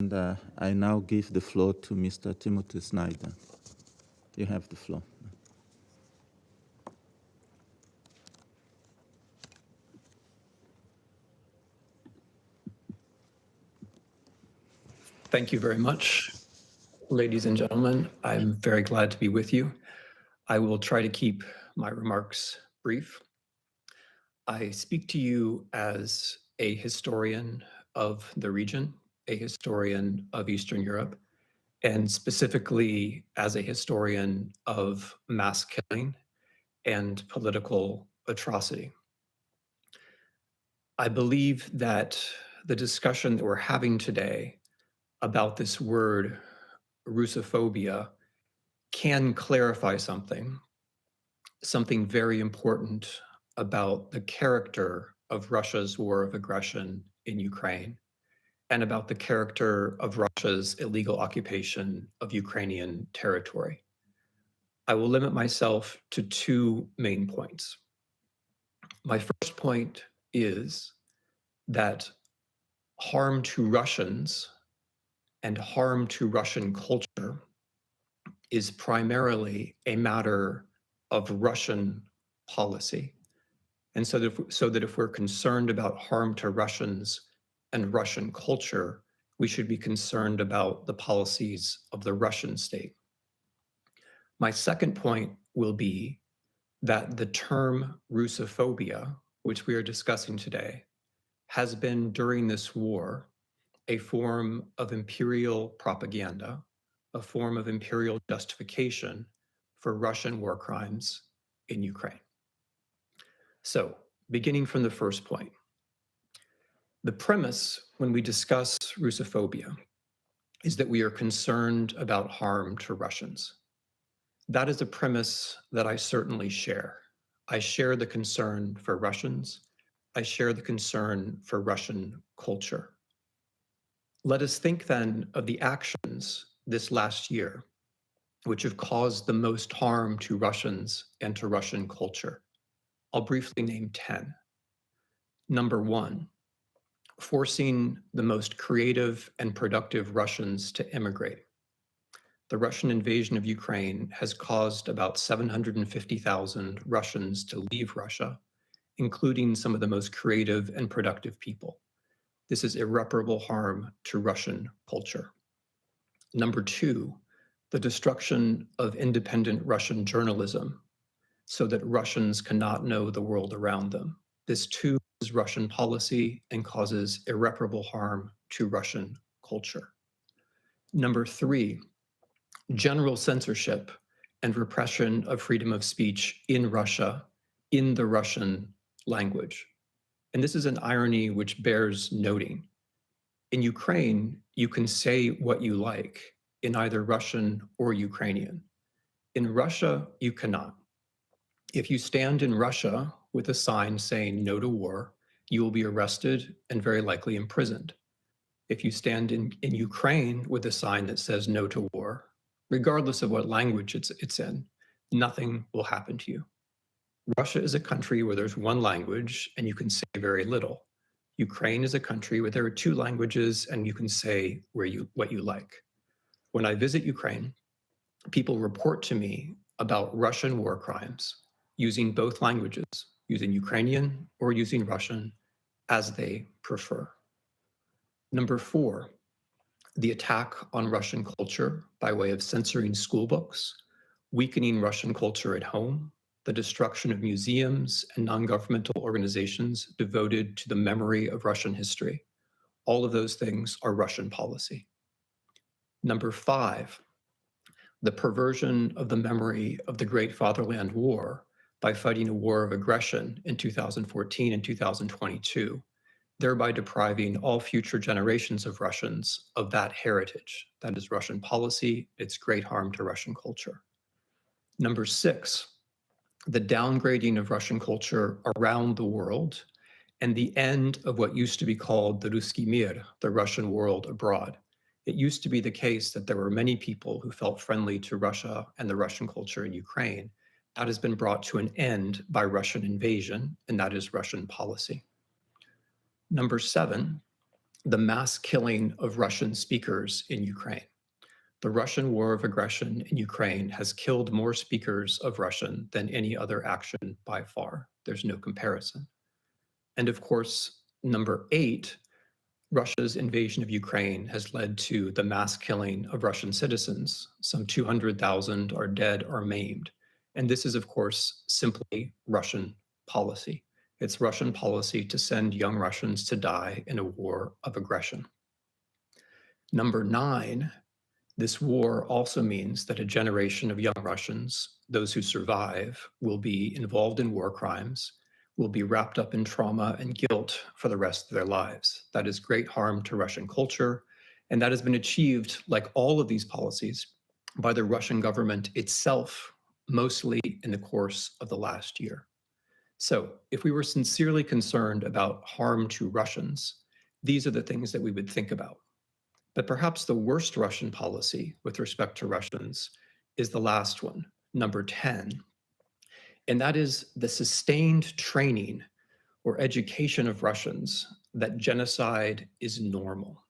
And I now give the floor to Mr. Timothy Snyder. You have the floor. Thank you very much, ladies and gentlemen. I'm very glad to be with you. I will try to keep my remarks brief. I speak to you as a historian of the region, a historian of Eastern Europe, and specifically as a historian of mass killing and political atrocity. I believe that the discussion that we're having today about this word Russophobia can clarify something very important about the character of Russia's war of aggression in Ukraine and about the character of Russia's illegal occupation of Ukrainian territory. I will limit myself to two main points. My first point is that harm to Russians and harm to Russian culture is primarily a matter of Russian policy. And so that if we're concerned about harm to Russians and Russian culture, we should be concerned about the policies of the Russian state. My second point will be that the term Russophobia, which we are discussing today, has been during this war a form of imperial propaganda, a form of imperial justification for Russian war crimes in Ukraine. So, beginning from the first point, the premise when we discuss Russophobia is that we are concerned about harm to Russians. That is a premise that I certainly share. I share the concern for Russians. I share the concern for Russian culture. Let us think then of the actions this last year which have caused the most harm to Russians and to Russian culture. I'll briefly name 10. Number one, forcing the most creative and productive Russians to immigrate. The Russian invasion of Ukraine has caused about 750,000 Russians to leave Russia, including some of the most creative and productive people. This is irreparable harm to Russian culture. Number two, the destruction of independent Russian journalism so that Russians cannot know the world around them. This too is Russian policy and causes irreparable harm to Russian culture. Number three, general censorship and repression of freedom of speech in Russia, in the Russian language. And this is an irony which bears noting. In Ukraine, you can say what you like in either Russian or Ukrainian. In Russia, you cannot. If you stand in Russia with a sign saying no to war, you will be arrested and very likely imprisoned. If you stand in Ukraine with a sign that says no to war, regardless of what language it's in, nothing will happen to you. Russia is a country where there's one language and you can say very little. Ukraine is a country where there are two languages and you can say what you like. When I visit Ukraine, people report to me about Russian war crimes using both languages, using Ukrainian or using Russian as they prefer. Number four, the attack on Russian culture by way of censoring school books, weakening Russian culture at home, the destruction of museums and non-governmental organizations devoted to the memory of Russian history. All of those things are Russian policy. Number five, the perversion of the memory of the Great Fatherland War by fighting a war of aggression in 2014 and 2022, thereby depriving all future generations of Russians of that heritage. That is Russian policy. It's great harm to Russian culture. Number six, the downgrading of Russian culture around the world and the end of what used to be called the Ruski Mir, the Russian world abroad. It used to be the case that there were many people who felt friendly to Russia and the Russian culture in Ukraine. That has been brought to an end by Russian invasion, and that is Russian policy. Number seven, the mass killing of Russian speakers in Ukraine. The Russian war of aggression in Ukraine has killed more speakers of Russian than any other action by far. There's no comparison. And of course, number 8, Russia's invasion of Ukraine has led to the mass killing of Russian citizens. Some 200,000 are dead or maimed. And this is, of course, simply Russian policy. It's Russian policy to send young Russians to die in a war of aggression. Number 9, this war also means that a generation of young Russians, those who survive, will be involved in war crimes, will be wrapped up in trauma and guilt for the rest of their lives. That is great harm to Russian culture, and that has been achieved, like all of these policies, by the Russian government itself, mostly in the course of the last year. So if we were sincerely concerned about harm to Russians, these are the things that we would think about. But perhaps the worst Russian policy with respect to Russians is the last one, number 10, and that is the sustained training or education of Russians that genocide is normal.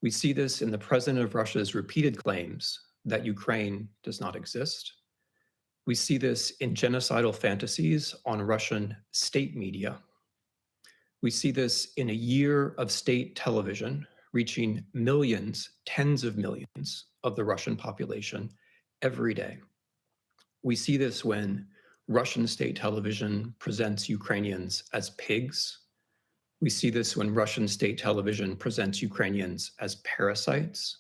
We see this in the president of Russia's repeated claims that Ukraine does not exist. We see this in genocidal fantasies on Russian state media. We see this in a year of state television reaching millions, tens of millions of the Russian population every day. We see this when Russian state television presents Ukrainians as pigs. We see this when Russian state television presents Ukrainians as parasites.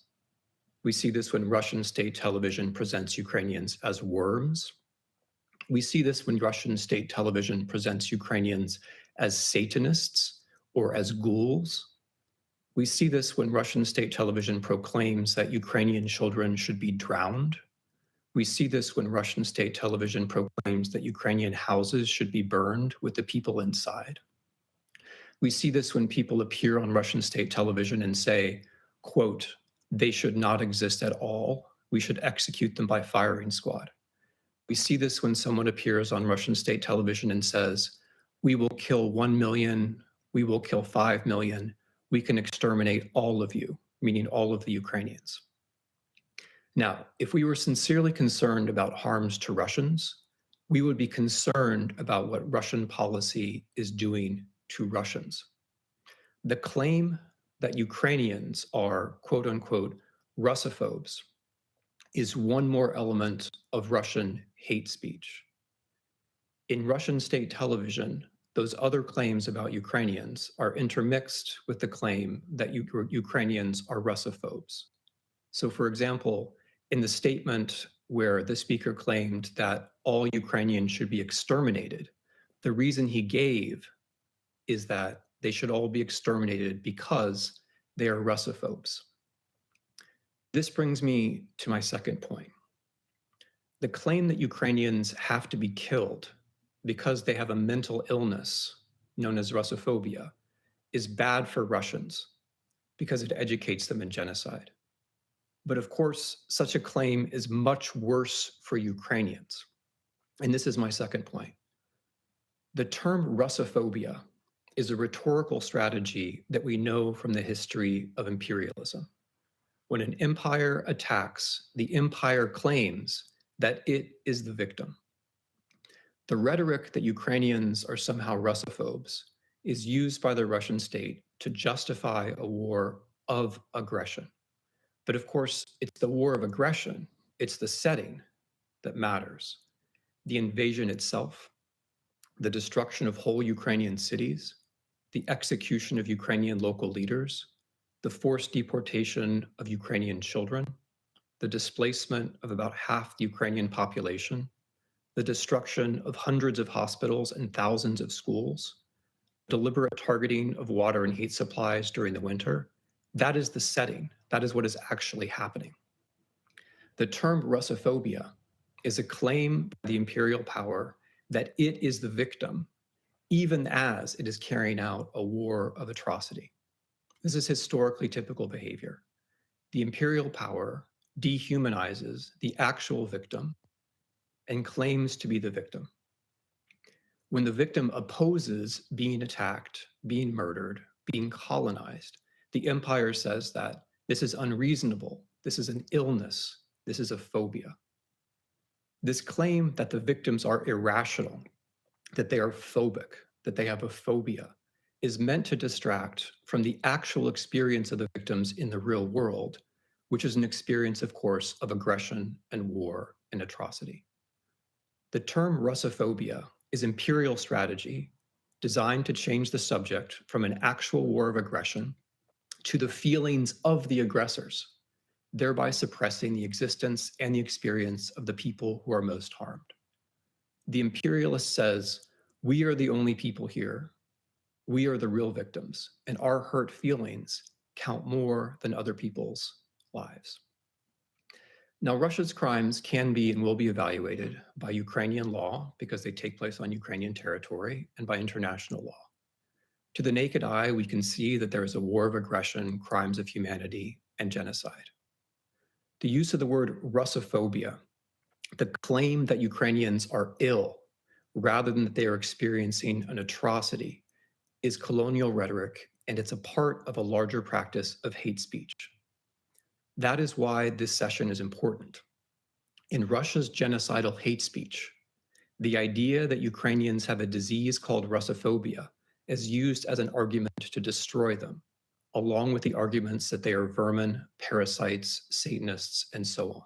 We see this when Russian state television presents Ukrainians as worms. We see this when Russian state television presents Ukrainians as Satanists or as ghouls. We see this when Russian state television proclaims that Ukrainian children should be drowned. We see this when Russian state television proclaims that Ukrainian houses should be burned with the people inside. We see this when people appear on Russian state television and say, quote, "They should not exist at all. We should execute them by firing squad." We see this when someone appears on Russian state television and says, "We will kill 1 million, we will kill 5 million, we can exterminate all of you," meaning all of the Ukrainians. Now, if we were sincerely concerned about harms to Russians, we would be concerned about what Russian policy is doing to Russians. The claim that Ukrainians are, quote unquote, Russophobes is one more element of Russian hate speech. In Russian state television, those other claims about Ukrainians are intermixed with the claim that Ukrainians are Russophobes. So, for example, in the statement where the speaker claimed that all Ukrainians should be exterminated, the reason he gave is that they should all be exterminated because they are Russophobes. This brings me to my second point. The claim that Ukrainians have to be killed because they have a mental illness known as Russophobia is bad for Russians because it educates them in genocide. But of course, such a claim is much worse for Ukrainians. And this is my second point. The term Russophobia is a rhetorical strategy that we know from the history of imperialism. When an empire attacks, the empire claims that it is the victim. The rhetoric that Ukrainians are somehow Russophobes is used by the Russian state to justify a war of aggression. But of course, it's the war of aggression, it's the setting that matters. The invasion itself, the destruction of whole Ukrainian cities, the execution of Ukrainian local leaders, the forced deportation of Ukrainian children, the displacement of about half the Ukrainian population, the destruction of hundreds of hospitals and thousands of schools, deliberate targeting of water and heat supplies during the winter. That is the setting. That is what is actually happening. The term Russophobia is a claim by the imperial power that it is the victim, even as it is carrying out a war of atrocity. This is historically typical behavior. The imperial power dehumanizes the actual victim and claims to be the victim. When the victim opposes being attacked, being murdered, being colonized, The empire says that this is unreasonable, this is an illness, this is a phobia. This claim that the victims are irrational, that they are phobic, that they have a phobia, is meant to distract from the actual experience of the victims in the real world, which is an experience, of course, of aggression and war and atrocity. The term Russophobia is imperial strategy designed to change the subject from an actual war of aggression to the feelings of the aggressors, thereby suppressing the existence and the experience of the people who are most harmed. The imperialist says, we are the only people here. We are the real victims, and our hurt feelings count more than other people's lives. Now, Russia's crimes can be and will be evaluated by Ukrainian law because they take place on Ukrainian territory, and by international law. To the naked eye, we can see that there is a war of aggression, crimes of humanity, and genocide. The use of the word Russophobia, the claim that Ukrainians are ill rather than that they are experiencing an atrocity, is colonial rhetoric, and it's a part of a larger practice of hate speech. That is why this session is important. In Russia's genocidal hate speech, the idea that Ukrainians have a disease called Russophobia is used as an argument to destroy them, along with the arguments that they are vermin, parasites, Satanists, and so on.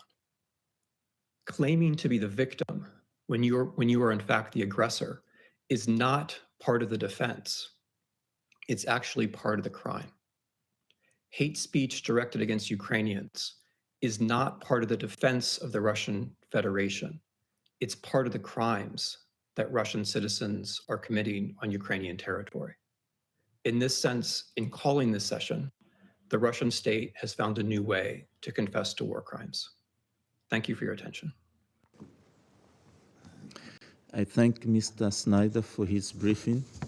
Claiming to be the victim when you are in fact the aggressor is not part of the defense. It's actually part of the crime. Hate speech directed against Ukrainians is not part of the defense of the Russian Federation. It's part of the crimes that Russian citizens are committing on Ukrainian territory. In this sense, in calling this session, the Russian state has found a new way to confess to war crimes. Thank you for your attention. I thank Mr. Snyder for his briefing.